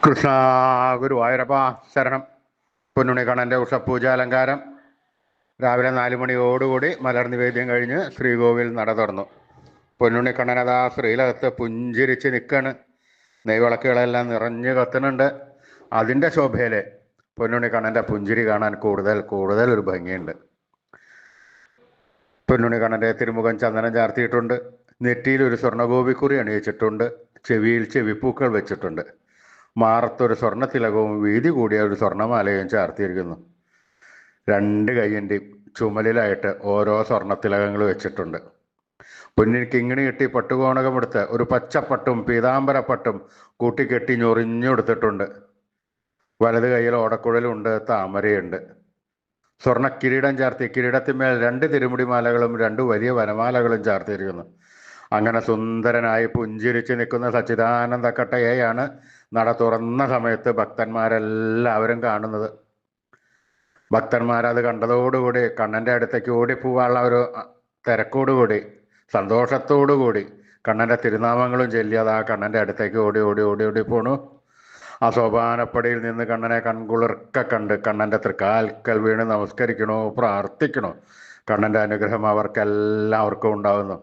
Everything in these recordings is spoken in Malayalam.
കൃഷ്ണ ഗുരുവായൂരപ്പ ശരണം. പൊന്നുണിക്കണ്ണൻ്റെ ഉഷപൂജാലങ്കാരം രാവിലെ 4 മണിയോടുകൂടി മലർ നിവേദ്യം കഴിഞ്ഞ് ശ്രീകോവിൽ നട തുറന്നു. പൊന്നുണിക്കണ്ണനതാ ശ്രീലകത്ത് പുഞ്ചിരിച്ച് നിൽക്കാണ്. നെയ്വിളക്കുകളെല്ലാം നിറഞ്ഞു കത്തുന്നുണ്ട്. അതിൻ്റെ ശോഭയിൽ പൊന്നുണിക്കണ്ണൻ്റെ പുഞ്ചിരി കാണാൻ കൂടുതൽ ഒരു ഭംഗിയുണ്ട്. പൊന്നുണിക്കണ്ണൻ്റെ തിരുമുഖം ചന്ദനം ചാർത്തിയിട്ടുണ്ട്. നെറ്റിയിൽ ഒരു സ്വർണ്ണഗോപിക്കുറി അണിയിച്ചിട്ടുണ്ട്. ചെവിയിൽ ചെവിപ്പൂക്കൾ വെച്ചിട്ടുണ്ട്. മാറത്തൊരു സ്വർണ്ണത്തിലകവും വീതി കൂടിയ ഒരു സ്വർണ്ണമാലയും ചാർത്തിയിരിക്കുന്നു. 2 കൈയിൻ്റെയും ചുമലിലായിട്ട് ഓരോ സ്വർണ്ണത്തിലകങ്ങൾ വെച്ചിട്ടുണ്ട്. പൊന്നിൽ കിങ്ങിണി കെട്ടി പട്ടുകോണകമെടുത്ത് ഒരു പച്ചപ്പട്ടും പീതാംബരപ്പട്ടും കൂട്ടിക്കെട്ടി ഞൊറിഞ്ഞെടുത്തിട്ടുണ്ട്. വലത് കൈയിൽ ഓടക്കുഴലുണ്ട്, താമരയുണ്ട്. സ്വർണ്ണ കിരീടം ചാർത്തി കിരീടത്തിന്മേൽ 2 തിരുമുടിമാലകളും 2 വലിയ വനമാലകളും ചാർത്തിയിരിക്കുന്നു. അങ്ങനെ സുന്ദരനായി പുഞ്ചിരിച്ച് നിൽക്കുന്ന സച്ചിദാനന്ദ കട്ടയെയാണ് നട തുറന്ന സമയത്ത് ഭക്തന്മാരെല്ലാവരും കാണുന്നത്. ഭക്തന്മാരത് കണ്ടതോടുകൂടി കണ്ണൻ്റെ അടുത്തേക്ക് ഓടിപ്പോവാനുള്ള ഒരു തിരക്കോടുകൂടി സന്തോഷത്തോടുകൂടി കണ്ണൻ്റെ തിരുനാമങ്ങളും ചൊല്ലിയത് ആ കണ്ണൻ്റെ അടുത്തേക്ക് ഓടി ഓടി ഓടി ഓടി പോണു. ആ സോപാനപ്പടിയിൽ നിന്ന് കണ്ണനെ കൺകുളിർക്ക കണ്ട് കണ്ണൻ്റെ തൃക്കാൽക്കൽ വീണ് നമസ്കരിക്കണോ, പ്രാർത്ഥിക്കണോ. കണ്ണൻ്റെ അനുഗ്രഹം അവർക്കെല്ലാവർക്കും ഉണ്ടാകുന്നു.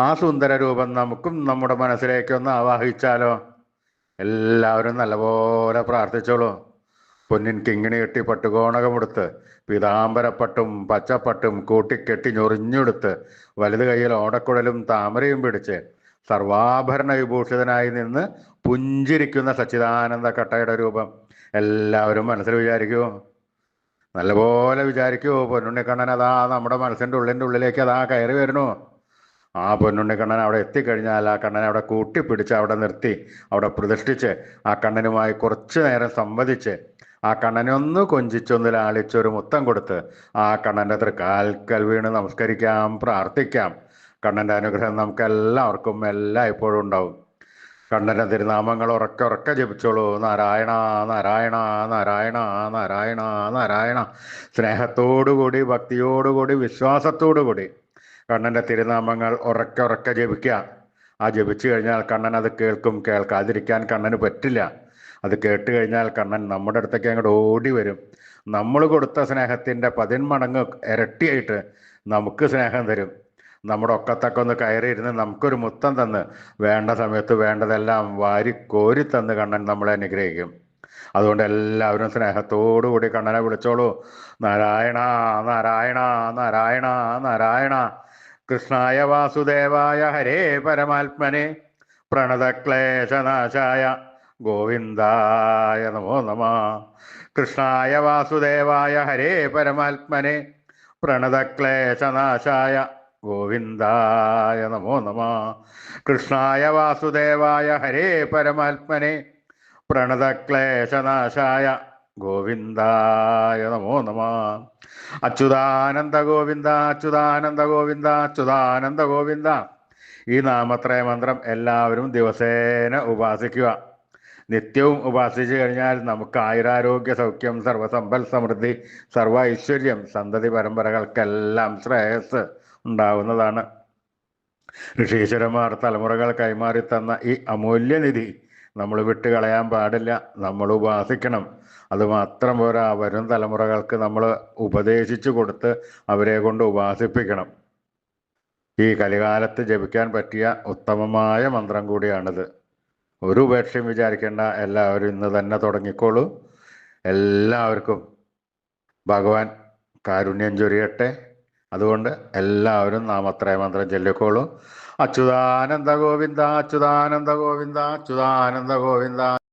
ആ സുന്ദര രൂപം നമുക്കും നമ്മുടെ മനസ്സിലേക്കൊന്ന് ആവാഹിച്ചാലോ? എല്ലാവരും നല്ലപോലെ പ്രാർത്ഥിച്ചോളൂ. പൊന്നിൻ കിങ്ങിണി കെട്ടി പട്ടുകോണകമെടുത്ത് പീതാംബരപ്പട്ടും പച്ചപ്പട്ടും കൂട്ടിക്കെട്ടി ഞൊറിഞ്ഞെടുത്ത് വലത് കൈയിൽ ഓടക്കുഴലും താമരയും പിടിച്ച് സർവാഭരണ വിഭൂഷിതനായി നിന്ന് പുഞ്ചിരിക്കുന്ന സച്ചിദാനന്ദ കട്ടയുടെ രൂപം എല്ലാവരും മനസ്സിൽ വിചാരിക്കുമോ? നല്ലപോലെ വിചാരിക്കുമോ? പൊന്നുണ്ണിക്കണ്ണൻ അതാ നമ്മുടെ മനസ്സിൻ്റെ ഉള്ളിലേക്ക് അതാ കയറി വരണോ? ആ പൊന്നുണ്ണിക്കണ്ണൻ അവിടെ എത്തിക്കഴിഞ്ഞാൽ ആ കണ്ണനെ അവിടെ കൂട്ടിപ്പിടിച്ച് അവിടെ നിർത്തി അവിടെ പ്രതിഷ്ഠിച്ച് ആ കണ്ണനുമായി കുറച്ചു നേരം സംവദിച്ച് ആ കണ്ണനെ ഒന്ന് കൊഞ്ചിച്ചൊന്ന് ലാളിച്ചൊരു മുത്തം കൊടുത്ത് ആ കണ്ണൻ്റെ തൃക്കാൽക്കൽ വീണ് നമസ്കരിക്കാം, പ്രാർത്ഥിക്കാം. കണ്ണൻ്റെ അനുഗ്രഹം നമുക്കെല്ലാവർക്കും ഇപ്പോഴും ഉണ്ടാവും. കണ്ണൻ്റെ തിരുനാമങ്ങൾ ഉറക്കെ ജപിച്ചോളൂ. നാരായണ നാരായണ നാരായണ നാരായണ നാരായണ. സ്നേഹത്തോടുകൂടി ഭക്തിയോടുകൂടി വിശ്വാസത്തോടുകൂടി കണ്ണൻ്റെ തിരുനാമങ്ങൾ ഉറക്കെ ജപിക്കുക. ആ ജപിച്ചു കഴിഞ്ഞാൽ കണ്ണൻ അത് കേൾക്കും. കേൾക്കാതിരിക്കാൻ കണ്ണന് പറ്റില്ല. അത് കേട്ട് കഴിഞ്ഞാൽ കണ്ണൻ നമ്മുടെ അടുത്തേക്ക് അങ്ങോട്ട് ഓടി വരും. നമ്മൾ കൊടുത്ത സ്നേഹത്തിൻ്റെ 10 മടങ്ങ് ഇരട്ടിയായിട്ട് നമുക്ക് സ്നേഹം തരും. നമ്മുടെ ഒക്കത്തൊക്കെ ഒന്ന് കയറിയിരുന്ന് നമുക്കൊരു മുത്തം തന്ന് വേണ്ട സമയത്ത് വേണ്ടതെല്ലാം വാരി കോരി തന്ന് കണ്ണൻ നമ്മളെ അനുഗ്രഹിക്കും. അതുകൊണ്ട് എല്ലാവരും സ്നേഹത്തോടുകൂടി കണ്ണനെ വിളിച്ചോളൂ. നാരായണ നാരായണ നാരായണ നാരായണ. കൃഷ്ണായ വാസുദേവായ ഹരേ പരമാത്മനെ പ്രണതക്ലേശനാശായ ഗോവിന്ദായ നമോ നമ. കൃഷ്ണായ വാസുദേവായ ഹരേ പരമാത്മനെ പ്രണതക്ലേശനാശായ ഗോവിന്ദായ നമോ നമ. കൃഷ്ണായ വാസുദേവായ ഹരേ പരമാത്മനെ പ്രണതക്ലേശനാശായ ഗോവിന്ദായ നമോ നമ. അച്യുതാനന്ദ ഗോവിന്ദ അച്യുതാനന്ദ ഗോവിന്ദ അച്യുതാനന്ദ ഗോവിന്ദ. ഈ നാമത്രയ മന്ത്രം എല്ലാവരും ദിവസേന ഉപാസിക്കുക. നിത്യവും ഉപാസിച്ചു കഴിഞ്ഞാൽ നമുക്ക് ആയുരാരോഗ്യ സൗഖ്യം, സർവസമ്പൽ സമൃദ്ധി, സർവ ഐശ്വര്യം, സന്തതി പരമ്പരകൾക്കെല്ലാം ശ്രേയസ് ഉണ്ടാവുന്നതാണ്. ഋഷീശ്വരന്മാർ തലമുറകൾ കൈമാറി തന്ന ഈ അമൂല്യനിധി നമ്മൾ വിട്ടുകളയാൻ പാടില്ല. നമ്മൾ ഉപാസിക്കണം. അതുമാത്രം പോരാ, വരും തലമുറകൾക്ക് നമ്മൾ ഉപദേശിച്ചു കൊടുത്ത് അവരെ കൊണ്ട് ഉപാസിപ്പിക്കണം. ഈ കലികാലത്ത് ജപിക്കാൻ പറ്റിയ ഉത്തമമായ മന്ത്രം കൂടിയാണിത്. ഒരു ഉപേക്ഷയും വിചാരിക്കേണ്ട. എല്ലാവരും ഇന്ന് തന്നെ തുടങ്ങിക്കോളൂ. എല്ലാവർക്കും ഭഗവാൻ കാരുണ്യം ചൊരിയട്ടെ. അതുകൊണ്ട് എല്ലാവരും നാമത്രയ മന്ത്രം ചൊല്ലിക്കോളൂ. അച്യുതാനന്ദ ഗോവിന്ദ അച്യുതാനന്ദ ഗോവിന്ദ അച്യുതാനന്ദ ഗോവിന്ദ.